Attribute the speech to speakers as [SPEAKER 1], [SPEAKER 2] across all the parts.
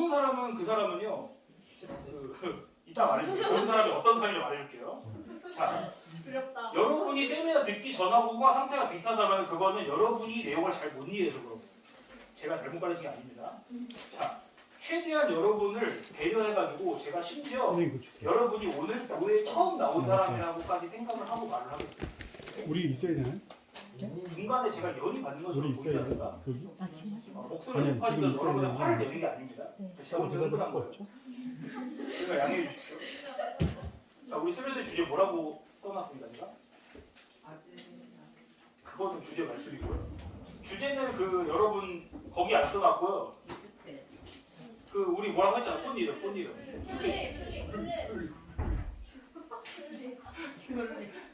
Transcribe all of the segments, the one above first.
[SPEAKER 1] 좋은 사람은 그 사람은요. 이따 말해줄게요. 좋은 사람이 어떤 사람인지 말해줄게요. 자,
[SPEAKER 2] 두렵다.
[SPEAKER 1] 여러분이 세미나 듣기 전하고가 상태가 비슷하다면 그거는 여러분이 내용을 잘 못 이해해서 그런 거예요. 제가 잘못 가르친 게 아닙니다. 자, 최대한 여러분을 배려해가지고 제가 심지어 여러분이 오늘 교회에 처음 나온 사람이라고까지 생각을 하고 말을 하겠습니다.
[SPEAKER 3] 우리 있어야 되나요?
[SPEAKER 1] 중간에 제가 열이 받는
[SPEAKER 3] 우리
[SPEAKER 1] 것처럼
[SPEAKER 3] 있어야
[SPEAKER 1] 보이니까
[SPEAKER 3] 돼. 여기?
[SPEAKER 1] 목소리가
[SPEAKER 3] 아니,
[SPEAKER 1] 높아지면
[SPEAKER 3] 지금
[SPEAKER 1] 여러분의
[SPEAKER 3] 있어야
[SPEAKER 1] 화를
[SPEAKER 3] 되는데.
[SPEAKER 1] 내는 게 아닙니다. 제가 먼저
[SPEAKER 3] 대사도
[SPEAKER 1] 흥분한 거예요.
[SPEAKER 3] 없죠?
[SPEAKER 1] 그러니까 양해해 주십시오. 자, 우리 슬레드 주제 뭐라고 써놨습니다, 제가? 그거는 주제 말씀이고요. 주제는 그 여러분 거기 안 써놨고요. 그 우리 뭐라고 했잖아, 꽃이름, 꽃이름.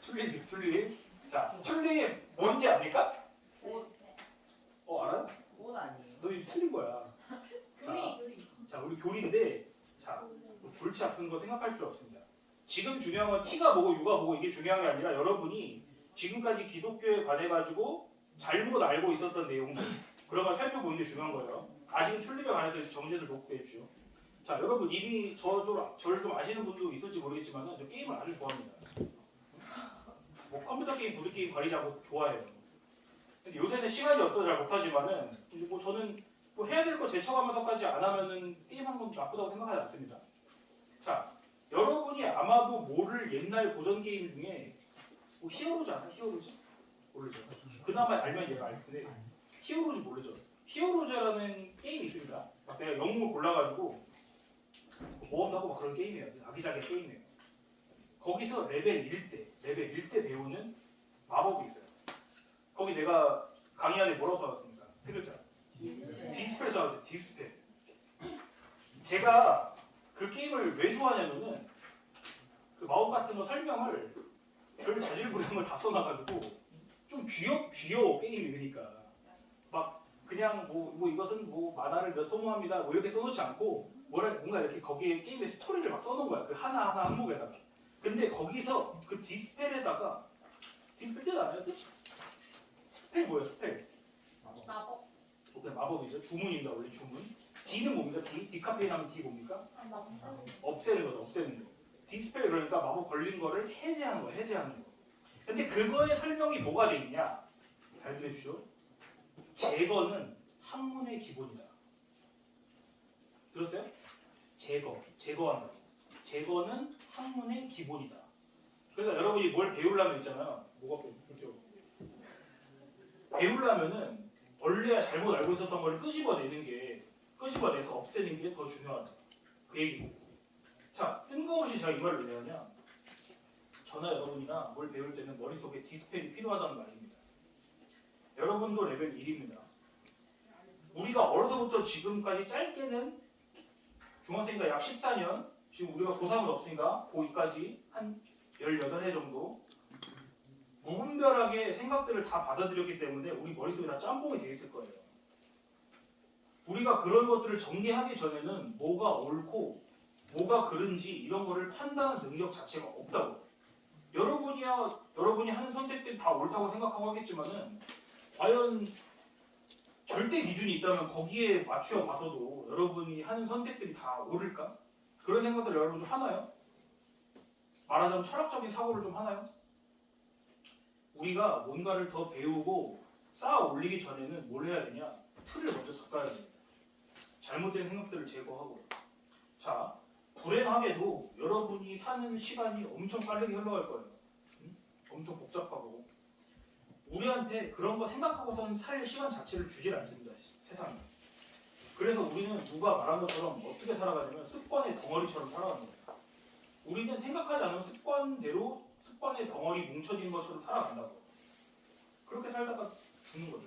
[SPEAKER 1] 튤립, 튤립. 자, 튤립 뭔지 압니까? 알아요?
[SPEAKER 2] 옷 아니에요.
[SPEAKER 1] 너 이거 틀린 거야. 자, 우리 교리인데, 자, 골치 아픈 거 생각할 필요 없습니다. 지금 중요한 건 T가 뭐고 U가 뭐고 이게 중요한 게 아니라 여러분이 지금까지 기독교에 관해가지고 잘못 알고 있었던 내용들 그런 걸 살펴보는 게 중요한 거예요. 아직은 튤립에 관해서 정제를 놓고 계십시오. 자, 여러분 이미 저를 좀 아시는 분도 있을지 모르겠지만 저 게임을 아주 좋아합니다. 뭐 컴퓨터 게임, 보드 게임 가리자고 좋아해요. 근데 요새는 시간이 없어서 잘 못하지만은 이제 뭐 저는 뭐 해야 될 거 제쳐가면서까지 안 하면은 게임하는 건 나쁘다고 생각하지 않습니다. 자, 여러분이 아마도 모를 옛날 고전 게임 중에 뭐 히어로즈 알아? 히어로즈? 모르죠. 그나마 알면 얘가 알 텐데 히어로즈 모르죠. 히어로즈라는 게임이 있습니다. 막 내가 영웅을 골라가지고 모험도 하고 막 그런 게임이에요. 아기자기한 게임이에요. 거기서 레벨 1대 배우는 마법이 있어요. 거기 내가 강의 안에 뭐라고 써놨습니까? 세 글자. 디스펠 써놨죠. 디스펠. 제가 그 게임을 왜 좋아하냐면은 그 마법 같은 거 설명을 별 자질구레한 다 써놔가지고 좀 귀여워 게임이. 그러니까 막 그냥 뭐 이것은 뭐 만화를 몇 선호합니다 뭐 이렇게 써놓지 않고 뭔가 이렇게 거기에 게임의 스토리를 막 써놓은 거야. 그 하나하나 항목에다가. 근데 거기서 그 디스펠에다가 디스펠 뜻 알아요? 뜻? 스펠 뭐예요? 스펠
[SPEAKER 2] 마법.
[SPEAKER 1] 오케이, 마법이죠. 주문입니다. 원래 주문. D는 뭡니까? D? 디카페인 하면 D 뭡니까? 없애는 거죠. 없애는 거. 디스펠 그러니까 마법 걸린 거를 해제하는 거예요. 해제하는 거. 근데 그거의 설명이 뭐가 돼 있냐? 잘 들으십시오. 제거는 학문의 기본이다. 들었어요? 제거한다. 제거는 학문의 기본이다. 그러니까 여러분이 뭘 배우려면 있잖아요. 뭐가 그렇죠? 배우려면은 원래 잘못 알고 있었던 걸 끄집어내서 없애는 게 더 중요하다. 그 얘기고. 자, 뜬금없이 제가 이 말을 왜 하냐? 저나 여러분이나 뭘 배울 때는 머릿속에 디스펠이 필요하다는 말입니다. 여러분도 레벨 1입니다. 우리가 어려서부터 지금까지 짧게는 중학생이니까 약 14년, 지금 우리가 고3은 없으니까 고2까지 한 18해 정도 무분별하게 생각들을 다 받아들였기 때문에 우리 머릿속에 다 짬뽕이 되어 있을 거예요. 우리가 그런 것들을 정리하기 전에는 뭐가 옳고 뭐가 그른지 이런 거를 판단하는 능력 자체가 없다고. 여러분이 하는 선택들이 다 옳다고 생각하고 하겠지만은 과연 절대 기준이 있다면 거기에 맞추어 봐서도 여러분이 하는 선택들이 다 옳을까? 그런 생각들 여러분 좀 하나요? 말하자면 철학적인 사고를 좀 하나요? 우리가 뭔가를 더 배우고 쌓아 올리기 전에는 뭘 해야 되냐? 틀을 먼저 닦아야 됩니다. 잘못된 생각들을 제거하고. 자, 불행하게도 여러분이 사는 시간이 엄청 빠르게 흘러갈 거예요. 엄청 복잡하고. 우리한테 그런 거 생각하고서는 살 시간 자체를 주질 않습니다. 세상에. 그래서 우리는 누가 말한 것처럼 어떻게 살아가냐면 습관의 덩어리처럼 살아가는 거예요. 우리는 생각하지 않으면 습관대로 습관의 덩어리 뭉쳐진 것처럼 살아간다고. 그렇게 살다가 죽는 거죠.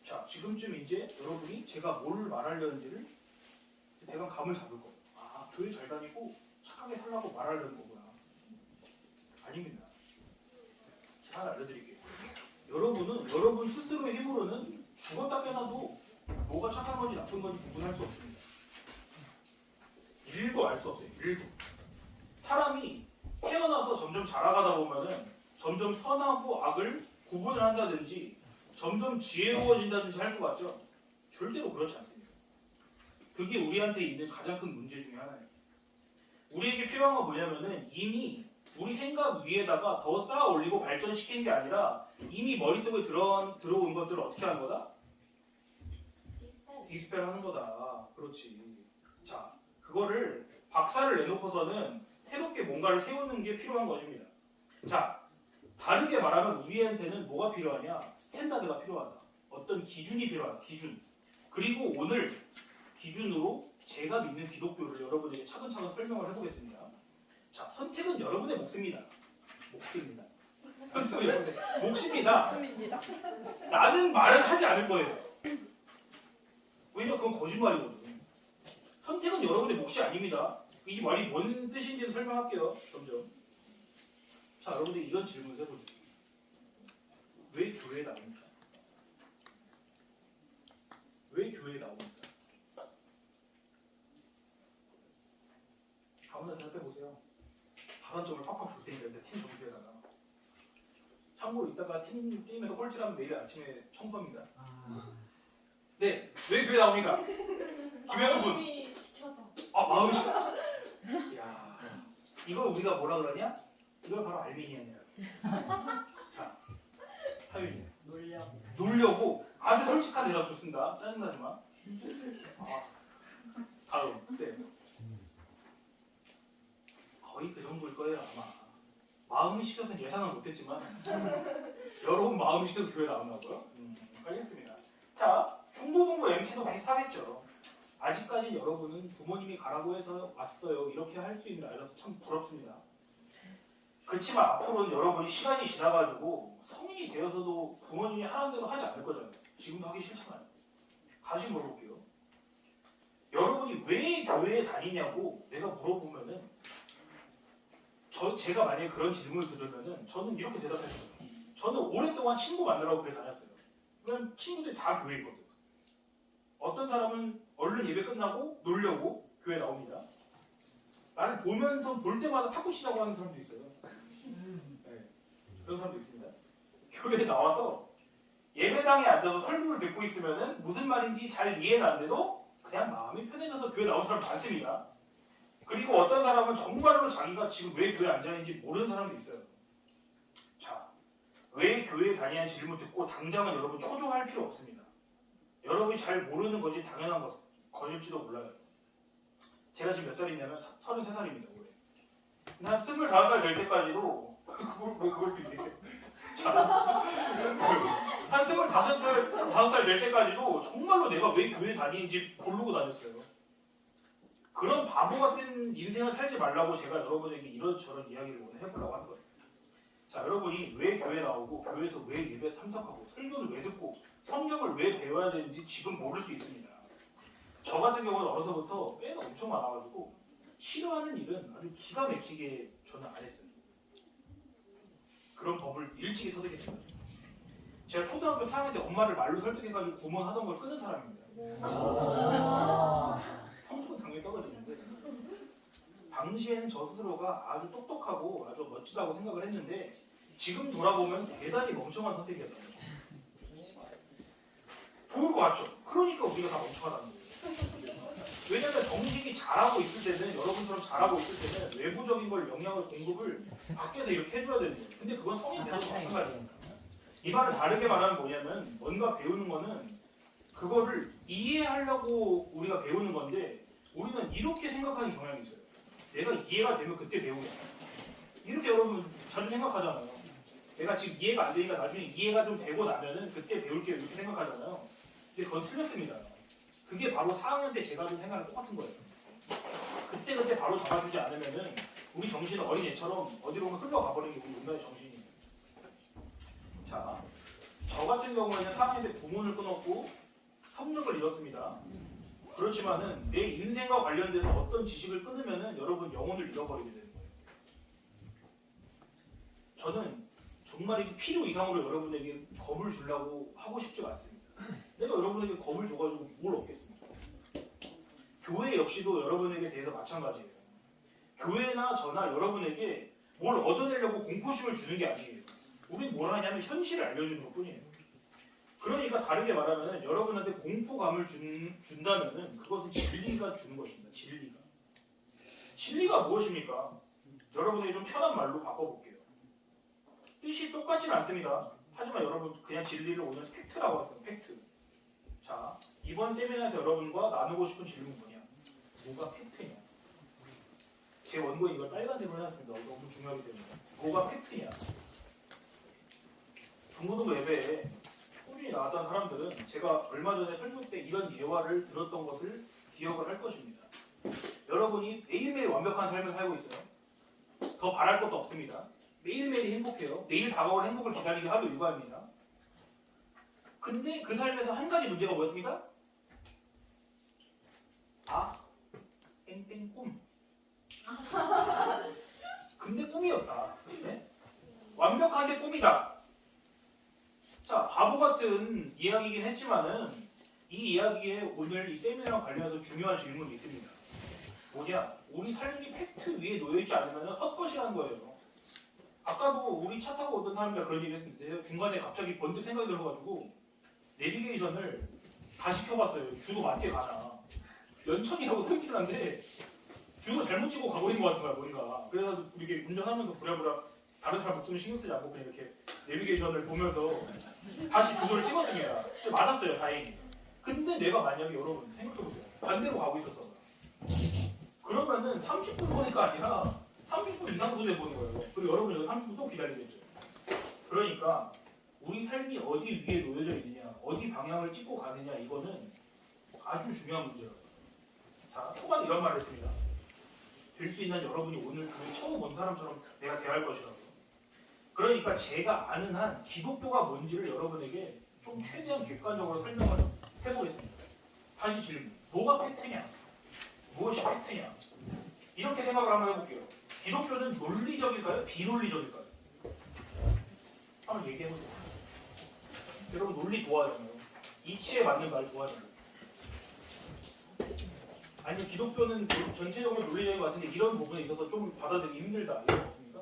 [SPEAKER 1] 자, 지금쯤 이제 여러분이 제가 뭘 말하려는지를 대강 감을 잡을 거예요. 아, 교회 잘 다니고 착하게 살라고 말하려는 거구나. 아닙니다. 하나 알려드릴게요. 여러분은 여러분 스스로의 힘으로는 죽었다 깨나도 뭐가 착한 건지 나쁜 건지 구분할 수 없습니다. 1도 알 수 없어요. 1도. 사람이 태어나서 점점 자라가다 보면은 점점 선하고 악을 구분을 한다든지 점점 지혜로워진다든지 할 것 같죠? 절대로 그렇지 않습니다. 그게 우리한테 있는 가장 큰 문제 중에 하나예요. 우리에게 필요한 건 뭐냐면은 이미 우리 생각 위에다가 더 쌓아 올리고 발전시키는 게 아니라 이미 머릿속에 들어온 것들을 어떻게 하는 거다? 디스펠 하는 거다. 그렇지. 자, 그거를 박살을 내놓고서는 새롭게 뭔가를 세우는 게 필요한 것입니다. 자, 다르게 말하면 우리한테는 뭐가 필요하냐? 스탠다드가 필요하다. 어떤 기준이 필요하다. 기준. 그리고 오늘 기준으로 제가 믿는 기독교를 여러분에게 차근차근 설명을 해보겠습니다. 자, 선택은 여러분의 몫입니다. 몫입니다. 선택은 여러분의 몫입니다.
[SPEAKER 2] 맞습니다.
[SPEAKER 1] 라는 말은 하지 않을 거예요. 왜냐면 그건 거짓말이거든요. 선택은 여러분의 몫이 아닙니다. 이 말이 뭔 뜻인지는 설명할게요. 점점. 자, 여러분들 이런 질문을 해보죠. 왜 교회에 나옵니까? 왜 교회에 나옵니까? 아무나 대답해보세요. 발언점을 팍팍 줄 테니까 팀 점수에다가. 참고로 이따가 게임에서 꼴찌라면 내일 아침에 청소합니다. 네, 왜 교회 나옵니까? 김현우 군.
[SPEAKER 2] 마음이 시켜서.
[SPEAKER 1] 아, 마음이 시켜. 야, 이걸 우리가 뭐라 그러냐? 이걸 바로 알미니언이야. 자, 사유님. 놀려고 아주 솔직한 대답 좋습니다. 짜증나지만. 다음. 네. 거의 그 정도일 거예요 아마. 마음이 시켜서 예상은 못했지만 여러분 마음이 시켜서 교회 나온다고요? 알겠습니다. 자, 중고등부 MT도 비슷하겠죠. 아직까지 여러분은 부모님이 가라고 해서 왔어요. 이렇게 할 수 있는 아이라서 참 부럽습니다. 그렇지만 앞으로는 여러분이 시간이 지나가지고 성인이 되어서도 부모님이 하라는 대로 하지 않을 거잖아요. 지금도 하기 싫잖아요. 다시 물어볼게요. 여러분이 왜 교회에 다니냐고 내가 물어보면은 제가 만약에 그런 질문을 들으면은 저는 이렇게 대답했어요. 저는 오랫동안 친구 만나라고 교회 다녔어요. 그럼 친구들이 다 교회에 있거든요. 어떤 사람은 얼른 예배 끝나고 놀려고 교회 나옵니다. 나를 보면서 볼 때마다 탁구 치자고 하는 사람도 있어요. 네, 그런 사람도 있습니다. 교회에 나와서 예배당에 앉아서 설교를 듣고 있으면은 무슨 말인지 잘 이해는 안 돼도 그냥 마음이 편해져서 교회 나온 사람 많습니다. 그리고 어떤 사람은 정말로 자기가 지금 왜 교회에 앉아있는지 모르는 사람도 있어요. 자, 왜 교회에 다니냐는 질문 듣고 당장은 여러분 초조할 필요 없습니다. 여러분이 잘 모르는 것이 당연한 것일지도 몰라요. 제가 지금 몇 살이냐면 33살입니다. 올해. 난 25살 될 때까지도 그걸 얘기해. 한 25살 될 때까지도 정말로 내가 왜 교회 다니는지 모르고 다녔어요. 그런 바보 같은 인생을 살지 말라고 제가 여러분에게 이런저런 이야기를 오늘 해보려고 하는 거예요. 자, 여러분이 왜 교회 나오고 교회에서 왜 예배 참석하고 설교를 왜 듣고 성경을 왜 배워야 되는지 지금 모를 수 있습니다. 저 같은 경우는 어려서부터 꽤나 엄청 많아가지고 싫어하는 일은 아주 기가 막히게 저는 안 했어요. 그런 법을 일찍이 터득했습니다. 제가 초등학교 4학년 때 엄마를 말로 설득해가지고 구몬하던 걸 끊은 사람입니다. 성적은 당연히 떨어지는데 당시에는 저 스스로가 아주 똑똑하고 아주 멋지다고 생각을 했는데 지금 돌아보면 대단히 멍청한 선택이었던 거죠. 좋을 것 같죠? 그러니까 우리가 다 멍청하다는 거예요. 왜냐하면 정신이 잘하고 있을 때는 여러분처럼 잘하고 있을 때는 외부적인 걸 영향을 공급을 밖에서 이렇게 해줘야 되는 거예요. 근데 그건 성인 돼서 마찬가지입니다. 이 말을 다르게 말하면 뭐냐면 뭔가 배우는 거는 그거를 이해하려고 우리가 배우는 건데 우리는 이렇게 생각하는 경향이 있어요. 내가 이해가 되면 그때 배우겠다. 이렇게 여러분 자주 생각하잖아요. 내가 지금 이해가 안 되니까 나중에 이해가 좀 되고 나면은 그때 배울게요. 이렇게 생각하잖아요. 근데 그건 틀렸습니다. 그게 바로 4학년 때 제가 든 생각랑 똑같은 거예요. 그때 바로 잡아주지 않으면은 우리 정신은 어린애처럼 어디로 흘러가 버리는 게 우리 인간의 정신이에요. 자, 저 같은 경우에는 4학년 때 부모를 끊었고 성적을 잃었습니다. 그렇지만은 내 인생과 관련돼서 어떤 지식을 끊으면은 여러분 영혼을 잃어버리게 되는 거예요. 저는 정말 이게 필요 이상으로 여러분에게 겁을 주려고 하고 싶지가 않습니다. 내가 여러분에게 겁을 줘가지고 뭘 얻겠습니까? 교회 역시도 여러분에게 대해서 마찬가지예요. 교회나 저나 여러분에게 뭘 얻어내려고 공포심을 주는 게 아니에요. 우린 뭘 하냐면 현실을 알려주는 것 뿐이에요. 그러니까 다르게 말하면 여러분한테 공포감을 준다면은 그것은 진리가 주는 것입니다. 진리가. 진리가 무엇입니까? 여러분에게 좀 편한 말로 바꿔볼게요. 뜻이 똑같진 않습니다. 하지만 여러분 그냥 진리를 오늘 팩트라고 했어요. 팩트. 자, 이번 세미나에서 여러분과 나누고 싶은 질문 뭐냐? 뭐가 팩트냐? 제 원고에 이걸 빨간색으로 해놨습니다. 너무 중요하기 때문에. 뭐가 팩트냐? 중고등 예배에 꾸준히 나왔던 사람들은 제가 얼마 전에 설교 때 이런 예화를 들었던 것을 기억을 할 것입니다. 여러분이 매일매일 완벽한 삶을 살고 있어요. 더 바랄 것도 없습니다. 매일매일 행복해요. 내일 다가올 행복을 기다리기 하루 일과입니다. 근데 그 삶에서 한 가지 문제가 뭐였습니까? 아, 땡땡 꿈. 근데 꿈이었다. 네? 완벽한데 꿈이다. 자, 바보 같은 이야기이긴 했지만은 이 이야기에 오늘 이 세미나랑 관련해서 중요한 질문이 있습니다. 뭐냐? 우리 삶이 팩트 위에 놓여있지 않으면 헛것이라는 거예요. 아까도 우리 차 타고 오던 사람들 그런 얘기 했는데 중간에 갑자기 번뜩 생각이 들어가지고 내비게이션을 다시 켜봤어요. 주도 맞게 가나. 연천이라고 끊긴 한데 주도 잘못 찍고 가버린 것 같은 거야, 머리가. 그래서 이렇게 운전하면서 부랴부랴 다른 사람 목소리 신경 쓰지 않고 그냥 이렇게 내비게이션을 보면서 다시 주도를 찍었습니다. 근데 맞았어요, 다행히. 근데 내가 만약에 여러분 생각해보세요. 반대로 가고 있었어. 그러면은 30분 보니까 아니라 30분 이상 소리해 보는 거예요. 그리고 여러분 여기 30분 또 기다리겠죠. 그러니까 우리 삶이 어디 위에 놓여져 있느냐, 어디 방향을 찍고 가느냐, 이거는 아주 중요한 문제예요. 자, 초반에 이런 말을 했습니다. 될 수 있는 여러분이 오늘 교회 처음 온 사람처럼 내가 대할 것이라고. 그러니까 제가 아는 한 기독교가 뭔지를 여러분에게 좀 최대한 객관적으로 설명을 해보겠습니다. 다시 질문. 뭐가 팩트냐? 무엇이 팩트냐? 이렇게 생각을 한번 해볼게요. 기독교는 논리적일까요? 비논리적일까요? 한번 얘기해보세요. 여러분 논리 좋아하잖아요. 이치에 맞는 말 좋아하잖아요. 아니 기독교는 전체적으로 논리적인 것 같은데 이런 부분에 있어서 좀 받아들이기 힘들다 이런 거 없습니까?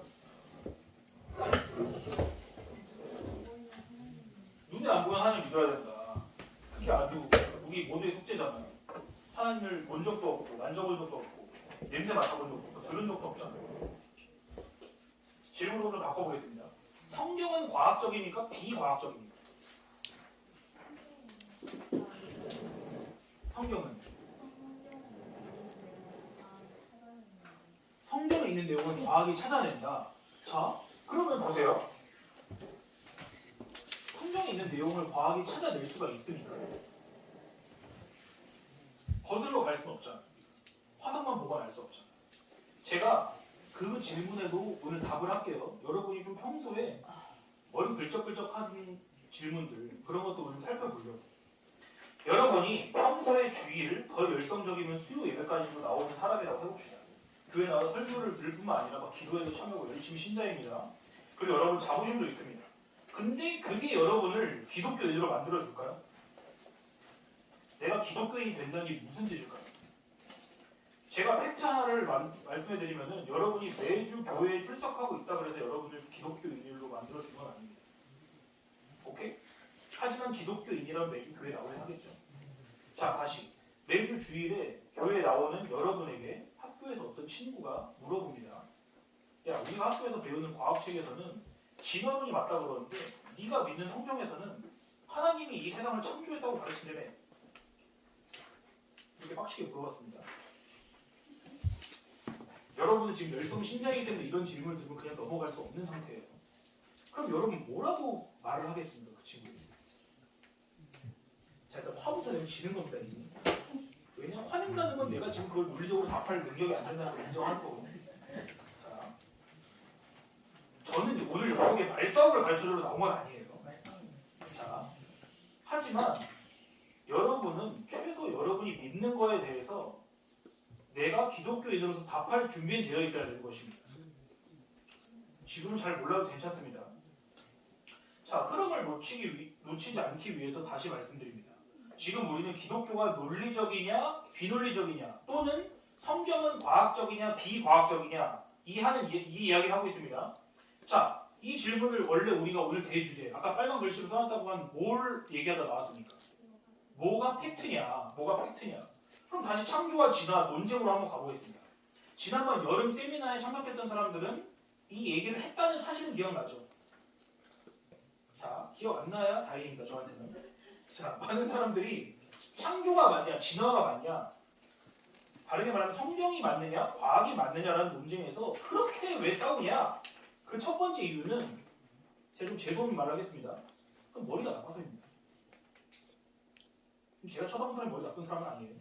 [SPEAKER 1] 눈에 안 보이는 하나님 믿어야 된다. 그게 아주 우리 모두의 숙제잖아요. 하나님을 본 적도 없고 만져본 적도 없고 냄새 맡아본 적도 없고 들은 적도 없잖아요. 질문으로 좀 바꿔보겠습니다. 성경은 과학적입니까? 비과학적입니까? 성경은 성경에 있는 내용은 과학이 찾아낸다. 자, 그러면 보세요. 성경에 있는 내용을 과학이 찾아낼 수가 있습니까? 거슬러 갈 수는 없잖아요. 화상만 보고 알 수 없잖아요. 제가 그 질문에도 오늘 답을 할게요. 여러분이 좀 평소에 머리 글적글적한 질문들 그런 것도 오늘 살펴보려고. 여러분이 평소에 주일 더 열성적이면 수요 예배까지도 나오는 사람이라고 해봅시다. 교회 나와서 설교를 들을 뿐만 아니라 막 기도에도 참여하고 열심히 신자입니다. 그리고 여러분 자부심도 있습니다. 근데 그게 여러분을 기독교인으로 만들어줄까요? 내가 기독교인이 된다는 게 무슨 뜻일까요? 제가 팩트 하나를 말씀해드리면은 여러분이 매주 교회에 출석하고 있다 그래서 여러분을 기독교인으로 만들어준 건 아닙니다. 오케이? 하지만 기독교인이라면 매주 교회에 나오긴 하겠죠. 자, 다시 매주 주일에 교회에 나오는 여러분에게 학교에서 어떤 친구가 물어봅니다. 야, 우리가 학교에서 배우는 과학책에서는 진화론이 맞다 그러는데 네가 믿는 성경에서는 하나님이 이 세상을 창조했다고 가르친다며. 이렇게 빡치게 물어봤습니다. 여러분은 지금 열성 신자이기 때문에 이런 질문을 들으면 그냥 넘어갈 수 없는 상태예요. 그럼 여러분 뭐라고 말을 하겠습니까? 그 친구에게. 자, 일단 화부터 내면 지는 겁니다. 이미. 왜냐면 화낸다는 건 내가 지금 그걸 논리적으로 답할 능력이 안 된다는 걸 인정할 거고. 자, 저는 오늘 여러분에게 말싸움을 가르쳐주러 나온 건 아니에요. 자, 하지만 여러분은 최소 여러분이 믿는 거에 대해서 내가 기독교인으로서 답할 준비는 되어 있어야 되는 것입니다. 지금은 잘 몰라도 괜찮습니다. 자, 흐름을 놓치지 않기 위해서 다시 말씀드립니다. 지금 우리는 기독교가 논리적이냐 비논리적이냐 또는 성경은 과학적이냐 비과학적이냐 이 이야기를 하고 있습니다. 자, 이 질문을 원래 우리가 오늘 대주제, 아까 빨간 글씨로 써놨다고 한 뭘 얘기하다 나왔습니까? 뭐가 팩트냐? 뭐가 팩트냐? 그럼 다시 창조와 진화 논쟁으로 한번 가보겠습니다. 지난번 여름 세미나에 참석했던 사람들은 이 얘기를 했다는 사실은 기억나죠? 자, 기억 안 나야 다행입니다, 저한테는. 자, 많은 사람들이 창조가 맞냐, 진화가 맞냐, 다르게 말하면 성경이 맞느냐, 과학이 맞느냐라는 논쟁에서 그렇게 왜 싸우냐? 그 첫 번째 이유는 제가 좀 죄송히 말하겠습니다. 그럼 머리가 나빠서입니다. 제가 쳐다본 사람이 머리 나쁜 사람은 아니에요.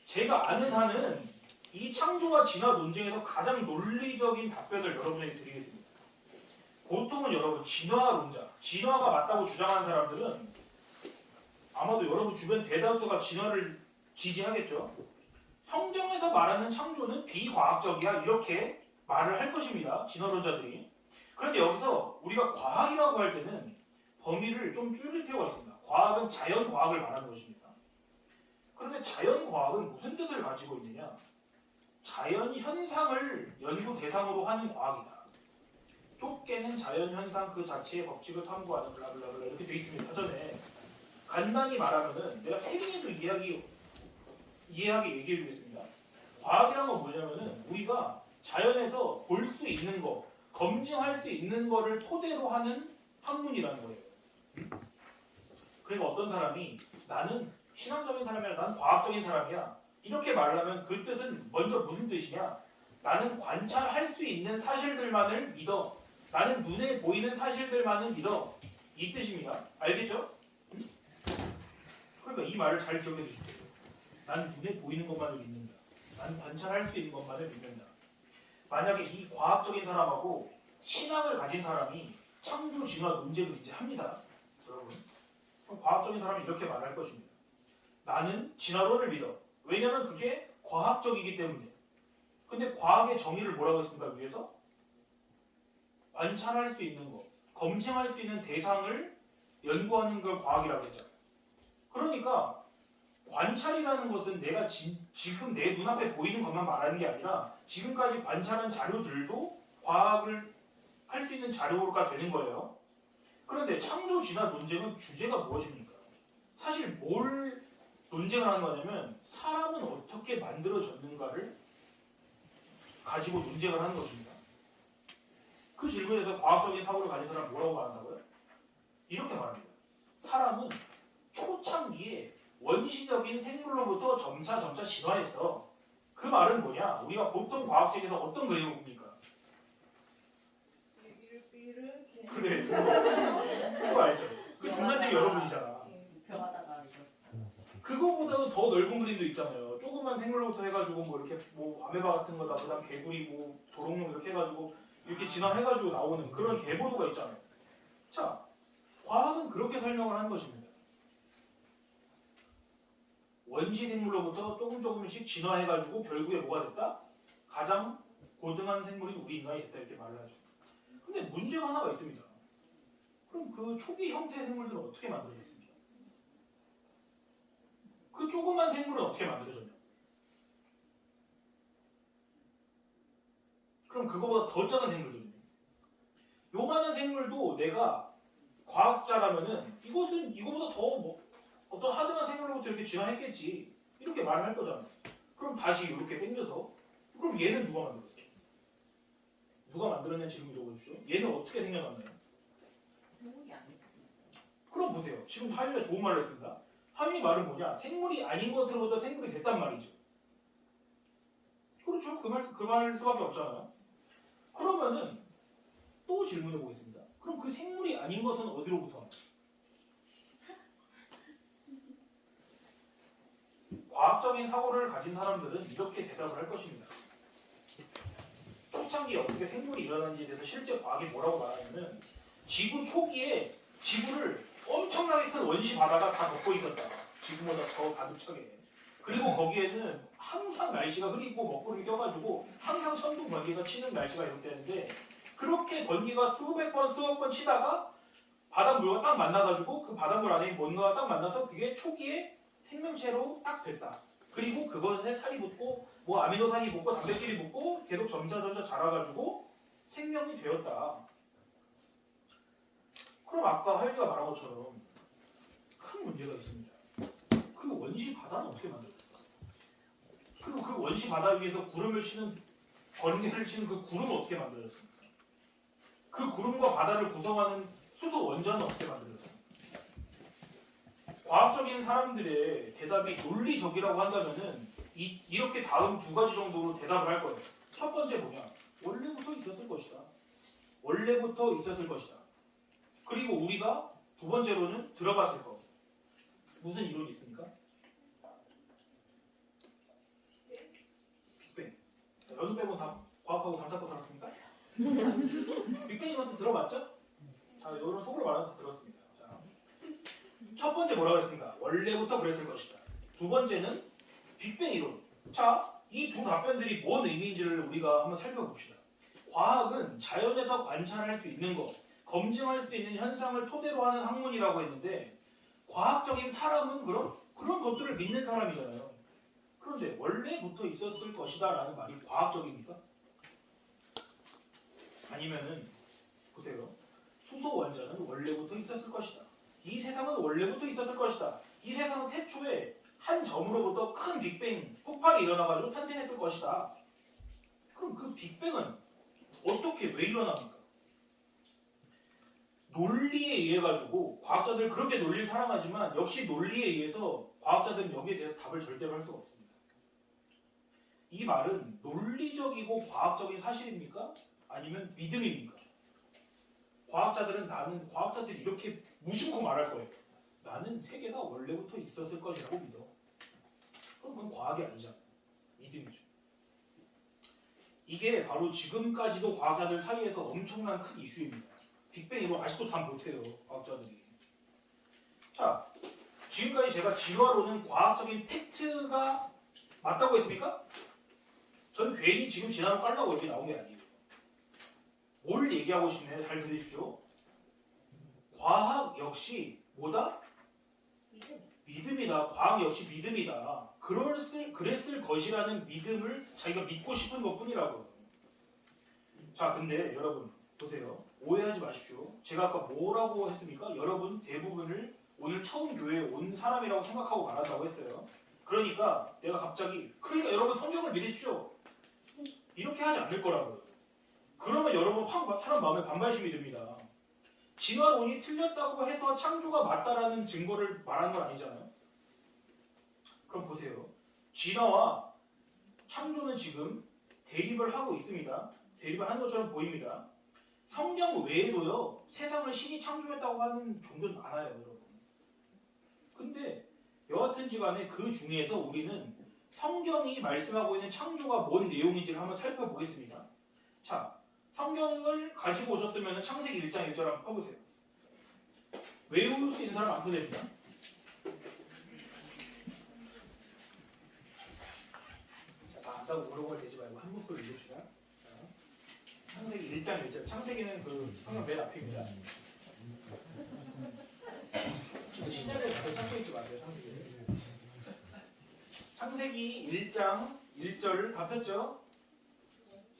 [SPEAKER 1] 제가 아는 한은 이 창조와 진화 논쟁에서 가장 논리적인 답변을 여러분에게 드리겠습니다. 보통은 여러분 진화론자, 진화가 맞다고 주장하는 사람들은 아마도 여러분 주변 대다수가 진화를 지지하겠죠. 성경에서 말하는 창조는 비과학적이야 이렇게 말을 할 것입니다. 진화론자들이. 그런데 여기서 우리가 과학이라고 할 때는 범위를 좀 줄일 필요가 있습니다. 과학은 자연과학을 말하는 것입니다. 그런데 자연과학은 무슨 뜻을 가지고 있느냐? 자연현상을 연구 대상으로 하는 과학이다. 좁게는 자연현상 그 자체의 법칙을 탐구하는 블라블라블라 이렇게 되어 있습니다. 사전에. 간단히 말하면은 내가 세밀히도 이해하게 얘기해 주겠습니다. 과학이란 건 뭐냐면은 우리가 자연에서 볼 수 있는 거, 검증할 수 있는 거를 토대로 하는 학문이라는 거예요. 그러니까 어떤 사람이 나는 신앙적인 사람이야, 나는 과학적인 사람이야 이렇게 말하면 그 뜻은 먼저 무슨 뜻이냐? 나는 관찰할 수 있는 사실들만을 믿어. 나는 눈에 보이는 사실들만을 믿어. 이 뜻입니다. 알겠죠? 그러니까 이 말을 잘 기억해 주십시오. 나는 눈에 보이는 것만을 믿는다. 나는 관찰할 수 있는 것만을 믿는다. 만약에 이 과학적인 사람하고 신앙을 가진 사람이 창조 진화 논쟁을 이제 합니다. 여러분. 그럼 과학적인 사람은 이렇게 말할 것입니다. 나는 진화론을 믿어. 왜냐면 그게 과학적이기 때문에. 근데 과학의 정의를 뭐라고 했습니까? 위에서? 관찰할 수 있는 것, 검증할 수 있는 대상을 연구하는 걸 과학이라고 했잖아요. 그러니까 관찰이라는 것은 내가 지금 내 눈앞에 보이는 것만 말하는 게 아니라 지금까지 관찰한 자료들도 과학을 할 수 있는 자료가 되는 거예요. 그런데 창조 진화 논쟁은 주제가 무엇입니까? 사실 뭘 논쟁을 하는 거냐면 사람은 어떻게 만들어졌는가를 가지고 논쟁을 하는 것입니다. 그 질문에서 과학적인 사고를 가진 사람은 뭐라고 말한다고요? 이렇게 말합니다. 사람은 초창기에 원시적인 생물로부터 점차 진화했어. 그 말은 뭐냐? 우리가 보통 과학책에서 어떤 그림을 봅니까? 그래, 그거 알죠? 그 중간쯤 여러분이잖아.
[SPEAKER 2] 벼가다가
[SPEAKER 1] 그거보다도 더 넓은 그림도 있잖아요. 조그만 생물로부터 해가지고 뭐 이렇게 뭐 아메바 같은 거다, 그다음 개구리, 뭐 도롱뇽 이렇게 해가지고 이렇게 진화해가지고 나오는 그런 개보도가 있잖아요. 자, 과학은 그렇게 설명을 하는 것입니다. 원시 생물로부터 조금씩 진화해가지고 결국에 뭐가 됐다? 가장 고등한 생물이 우리 인간이 됐다 이렇게 말을 하죠. 근데 문제가 하나가 있습니다. 그럼 그 초기 형태의 생물들은 어떻게 만들어졌습니까? 그 조그만 생물은 어떻게 만들어졌냐? 그럼 그거보다 더 작은 생물들은요? 요만한 생물도 내가 과학자라면은 이것은 이거보다 더 뭐 어떤 하드한 생물로부터 이렇게 진화했겠지 이렇게 말을 할 거잖아. 그럼 다시 이렇게 당겨서 그럼 얘는 누가 만들었어? 누가 만들었냐는 질문 들어보십시오. 얘는 어떻게 생겨났나요?
[SPEAKER 2] 생물이 아니지.
[SPEAKER 1] 그럼 보세요. 지금 하윤이가 좋은 말을 했습니다. 하윤이 말은 뭐냐? 생물이 아닌 것으로부터 생물이 됐단 말이죠. 그렇죠. 그 말 수밖에 없잖아요. 그러면은 또 질문해 보겠습니다. 그럼 그 생물이 아닌 것은 어디로부터 왔나요? 과학적인 사고를 가진 사람들은 이렇게 대답을 할 것입니다. 초창기에 어떻게 생물이 일어나는지에 대해서 실제 과학이 뭐라고 말하냐면 지구 초기에 지구를 엄청나게 큰 원시 바다가 다 덮고 있었다. 지구보다 더 가득 차게. 그리고 거기에는 항상 날씨가 흐리고 먹구름이 껴가지고 항상 천둥 번개가 치는 날씨가 이렇대는데 그렇게 번개가 수백 번 치다가 바닷물과 딱 만나가지고 그 바닷물 안에 뭔가가 딱 만나서 그게 초기에 생명체로 딱 됐다. 그리고 그것에 살이 붙고 뭐 아미노산이 붙고 단백질이 붙고 계속 점차 자라가지고 생명이 되었다. 그럼 아까 하율이가 말한 것처럼 큰 문제가 있습니다. 그 원시 바다는 어떻게 만들었을까? 그리고 그 원시 바다 위에서 구름을 치는 번개를 치는 그 구름은 어떻게 만들어졌습니까? 그 구름과 바다를 구성하는 수소 원자는 어떻게 만들어졌습니까? 과학적인 사람들의 대답이 논리적이라고 한다면은 이렇게 다음 두 가지 정도로 대답을 할 거예요. 첫 번째 뭐냐? 원래부터 있었을 것이다. 원래부터 있었을 것이다. 그리고 우리가 두 번째로는 들어봤을 거. 무슨 이론이 있습니까? 빅뱅. 연우 빼고 다 과학하고 담사고 살았습니까? 빅뱅 이론도 들어봤죠? 자, 이런 속으로 말하면 다 들었습니다. 자, 첫 번째 뭐라고 했습니까? 원래부터 그랬을 것이다. 두 번째는 빅뱅 이론. 자, 이 두 답변들이 뭔 의미인지를 우리가 한번 살펴봅시다. 과학은 자연에서 관찰할 수 있는 것, 검증할 수 있는 현상을 토대로 하는 학문이라고 했는데 과학적인 사람은 그런 것들을 믿는 사람이잖아요. 그런데 원래부터 있었을 것이다 라는 말이 과학적입니까? 아니면은 보세요. 수소 원자는 원래부터 있었을 것이다. 이 세상은 원래부터 있었을 것이다. 이 세상은 태초에 한 점으로부터 큰 빅뱅 폭발이 일어나가지고 탄생했을 것이다. 그럼 그 빅뱅은 어떻게 왜 일어납니까? 논리에 의해 가지고 과학자들 그렇게 논리를 사랑하지만 역시 논리에 의해서 과학자들은 여기에 대해서 답을 절대로 할 수가 없습니다. 이 말은 논리적이고 과학적인 사실입니까? 아니면 믿음입니까? 과학자들이 이렇게 무심코 말할 거예요. 나는 세계가 원래부터 있었을 것이라고 믿어. 그럼 그건 과학이 아니잖아. 믿음이죠. 이게 바로 지금까지도 과학자들 사이에서 엄청난 큰 이슈입니다. 빅뱅 이론 아직도 답 못해요. 과학자들이. 자, 지금까지 제가 진화론은 과학적인 팩트가 맞다고 했습니까? 전 괜히 지금 진화론 깔라고 여기 나온 게 아니에요. 뭘 얘기하고 싶네? 잘 들으십시오. 과학 역시 뭐다? 믿음이다. 과학 역시 믿음이다. 그랬을 것이라는 믿음을 자기가 믿고 싶은 것뿐이라고요. 자, 근데 여러분 보세요. 오해하지 마십시오. 제가 아까 뭐라고 했습니까? 여러분 대부분을 오늘 처음 교회에 온 사람이라고 생각하고 말한다고 했어요. 그러니까 내가 갑자기 그러니까 여러분 성경을 믿으십시오. 이렇게 하지 않을 거라고요. 그러면 여러분 확 사람 마음에 반발심이 듭니다. 진화론이 틀렸다고 해서 창조가 맞다라는 증거를 말하는 건 아니잖아요. 그럼 보세요. 진화와 창조는 지금 대립을 하고 있습니다. 대립을 하는 것처럼 보입니다. 성경 외에도요. 세상을 신이 창조했다고 하는 종교는 많아요. 여러분. 근데 여하튼지 간에 그 중에서 우리는 성경이 말씀하고 있는 창조가 뭔 내용인지를 한번 살펴보겠습니다. 자, 성경을 가지고 오셨으면 창세기 1장 1절 한번 펴보세요. 외울 수 있는 사람 안 펴됩니다. 자, 다 안다고 오르골 되지 말고 한 목소리 읽읍시다. 자, 창세기 1장 1절. 창세기는 그 성경 맨 앞입니다. 신약에 다들 찾고 있지 마세요. 창세기 1장 1절 다 폈죠?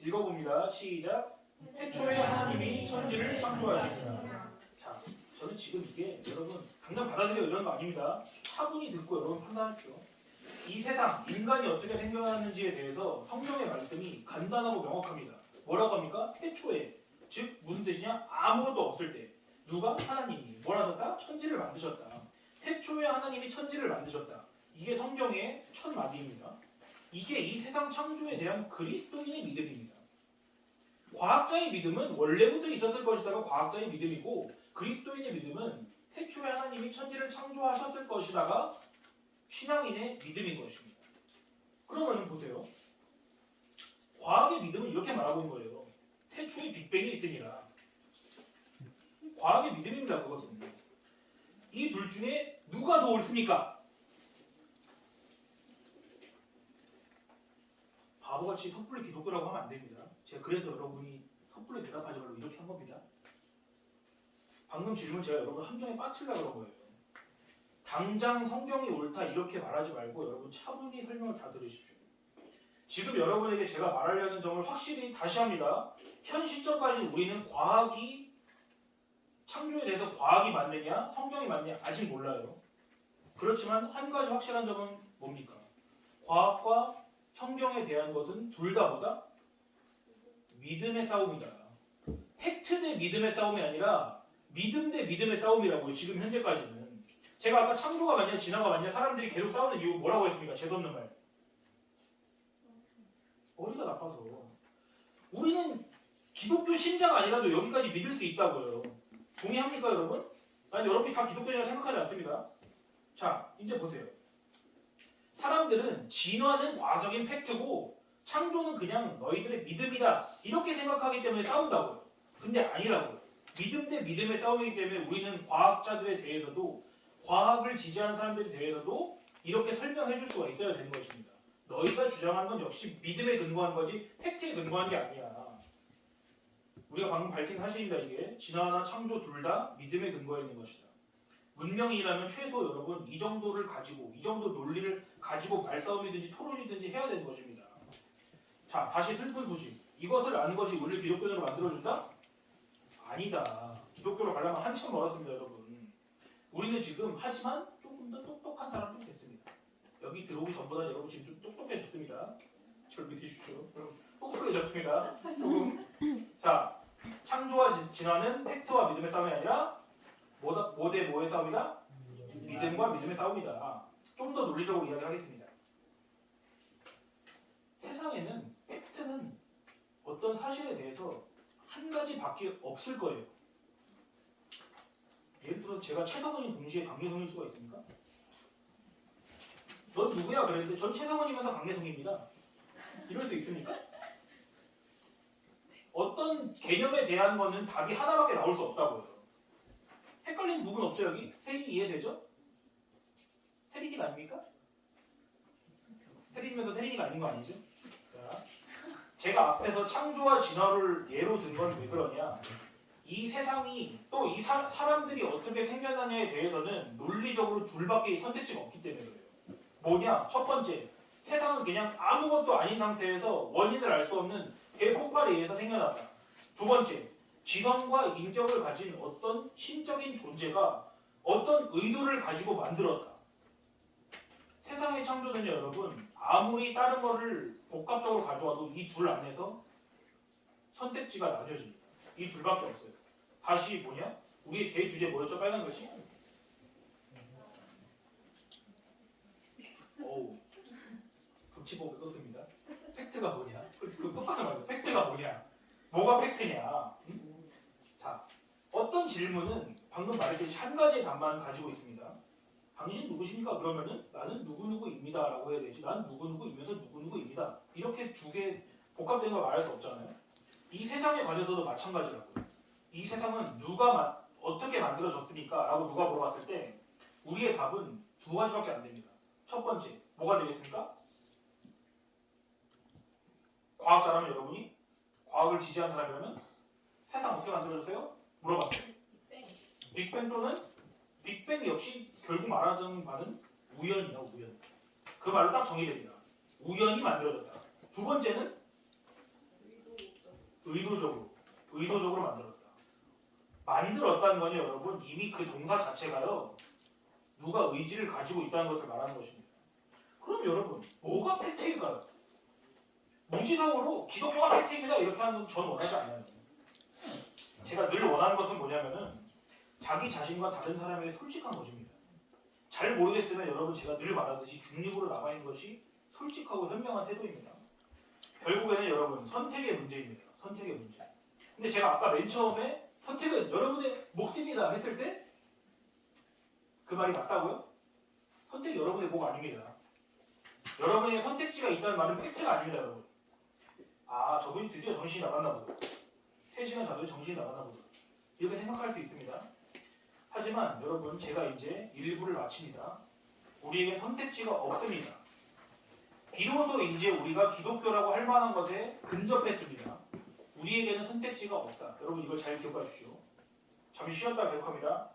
[SPEAKER 1] 읽어봅니다. 시작. 태초에 하나님이 천지를 창조하셨습니다. 자, 저는 지금 이게 여러분 당장 받아들여 이런 거 아닙니다. 차분히 듣고 여러분 판단하십시오. 이 세상, 인간이 어떻게 생겨났는지에 대해서 성경의 말씀이 간단하고 명확합니다. 뭐라고 합니까? 태초에, 즉 무슨 뜻이냐? 아무것도 없을 때 누가? 하나님이 뭘 하셨다? 천지를 만드셨다. 태초에 하나님이 천지를 만드셨다. 이게 성경의 첫 마디입니다. 이게 이 세상 창조에 대한 그리스도인의 믿음입니다. 과학자의 믿음은 원래부터 있었을 것이다가 과학자의 믿음이고 그리스도인의 믿음은 태초에 하나님이 천지를 창조하셨을 것이다가 신앙인의 믿음인 것입니다. 그러면 보세요. 과학의 믿음은 이렇게 말하고 있는 거예요. 태초에 빅뱅이 있으니라. 과학의 믿음입니다. 그것은. 이 둘 중에 누가 더 옳습니까? 바보같이 섣불리 기독교라고 하면 안 됩니다. 제가 그래서 여러분이 섣불리 대답하지 말고 이렇게 한 겁니다. 방금 질문 제가 여러분 함정에 빠뜨리려고 그런 거예요. 당장 성경이 옳다 이렇게 말하지 말고 여러분 차분히 설명을 다 들으십시오. 지금 여러분에게 제가 말하려는 점을 확실히 다시 합니다. 현 시점까지 우리는 과학이 창조에 대해서 과학이 맞느냐 성경이 맞느냐 아직 몰라요. 그렇지만 한 가지 확실한 점은 뭡니까? 과학과 성경에 대한 것은 둘 다 뭐다? 믿음의 싸움이다. 팩트 대 믿음의 싸움이 아니라 믿음 대 믿음의 싸움이라고요. 지금 현재까지는. 제가 아까 창조가 맞냐 진화가 맞냐 사람들이 계속 싸우는 이유 뭐라고 했습니까? 재수없는 말. 머리가 나빠서. 우리는 기독교 신자가 아니라도 여기까지 믿을 수 있다고요. 동의합니까 여러분? 난 여러분이 다 기독교인이라고 생각하지 않습니다. 자 이제 보세요. 사람들은 진화는 과학적인 팩트고 창조는 그냥 너희들의 믿음이다 이렇게 생각하기 때문에 싸운다고요. 근데 아니라고요. 믿음 대 믿음의 싸움이기 때문에 우리는 과학자들에 대해서도 과학을 지지하는 사람들에 대해서도 이렇게 설명해 줄 수가 있어야 되는 것입니다. 너희가 주장하는 건 역시 믿음에 근거한 거지 팩트에 근거한 게 아니야. 우리가 방금 밝힌 사실입니다. 이게 진화나 창조 둘 다 믿음에 근거해 있는 것이다. 문명이라면 최소 여러분 이 정도를 가지고 이 정도 논리를 가지고 말싸움이든지 토론이든지 해야 되는 것입니다. 자 다시 슬픈 소식. 이것을 아는 것이 우리를 기독교인으로 만들어준다? 아니다. 기독교로 가려면 한참 멀었습니다 여러분. 우리는 지금 하지만 조금 더 똑똑한 사람들이 됐습니다. 여기 들어오기 전보다 여러분 지금 좀 똑똑해졌습니다. 저를 믿으십시오. 똑똑해졌습니다. 조금. 자 창조와 진화는 팩트와 믿음의 싸움이 아니라 뭐 대 뭐의 싸움이다? 믿음과 믿음의 싸움이다. 좀 더 논리적으로 이야기하겠습니다. 세상에는 팩트는 어떤 사실에 대해서 한 가지밖에 없을 거예요. 예를 들어서 제가 최성원이 동시에 강래성일 수가 있습니까? 넌 누구야? 그랬는데 전 최성원이면서 강래성입니다. 이럴 수 있습니까? 어떤 개념에 대한 거는 답이 하나밖에 나올 수 없다고요. 헷갈리는 부분 없죠 여기? 세린이 이해되죠? 세린이가 아닙니까? 세린이면서 세린이가 아닌 거 아니죠? 자, 제가 앞에서 창조와 진화를 예로 든 건 왜 그러냐? 이 세상이 또 이 사람들이 어떻게 생겨나냐에 대해서는 논리적으로 둘밖에 선택지가 없기 때문에 그래요. 뭐냐? 첫 번째, 세상은 그냥 아무것도 아닌 상태에서 원인을 알 수 없는 대폭발에 의해서 생겨났다. 두 번째, 지성과 인격을 가진 어떤 신적인 존재가 어떤 의도를 가지고 만들었다. 세상의 창조는요 여러분 아무리 다른 거를 복합적으로 가져와도 이 둘 안에서 선택지가 나뉘어집니다. 이 둘밖에 없어요. 다시 뭐냐? 우리의 대주제 뭐였죠? 빨간 글씨? 어우 도치법을 썼습니다. 팩트가 뭐냐? 그 똑같은 말이에요. 팩트가 뭐냐? 뭐가 팩트냐? 응? 자, 어떤 질문은 방금 말했듯이 한 가지의 답만 가지고 있습니다. 당신 누구십니까? 그러면은 나는 누구누구입니다 라고 해야 되지. 난 누구누구이면서 누구누구입니다. 이렇게 두 개 복합된 걸 말할 수 없잖아요. 이 세상에 관해서도 마찬가지라고요. 이 세상은 누가 어떻게 만들어졌습니까? 라고 누가 물어봤을 때 우리의 답은 두 가지밖에 안 됩니다. 첫 번째, 뭐가 되겠습니까? 과학자라면 여러분이 과학을 지지한 사람이라면 세상 어떻게 만들어졌어요? 물어봤어요. 빅뱅 또는 빅뱅 역시 결국 말하자는 바는 우연이야, 우연. 그 말로 딱 정의됩니다. 우연히 만들어졌다. 두 번째는 의도적으로 만들었다. 만들었다는 건요, 여러분 이미 그 동사 자체가요 누가 의지를 가지고 있다는 것을 말하는 것입니다. 그럼 여러분 뭐가 팩트일까요? 무지성으로 기독교가 팩트입니다 이렇게 하는 건 전 원하지 않아요. 제가 늘 원하는 것은 뭐냐면은 자기 자신과 다른 사람에게 솔직한 것입니다. 잘 모르겠으면 여러분 제가 늘 말하듯이 중립으로 남아있는 것이 솔직하고 현명한 태도입니다. 결국에는 여러분 선택의 문제입니다. 선택의 문제. 근데 제가 아까 맨 처음에 선택은 여러분의 몫입니다 했을 때 그 말이 맞다고요? 선택이 여러분의 몫 아닙니다. 여러분의 선택지가 있다는 말은 팩트가 아닙니다 여러분. 아 저분이 드디어 정신이 나갔나 보다. 3시간 자도 정신이 나갔나 보다. 이렇게 생각할 수 있습니다. 하지만 여러분 제가 이제 일부를 마칩니다. 우리에겐 선택지가 없습니다. 비로소 이제 우리가 기독교라고 할 만한 것에 근접했습니다. 우리에게는 선택지가 없다. 여러분 이걸 잘 기억하십시오. 잠시 쉬었다 계속합니다.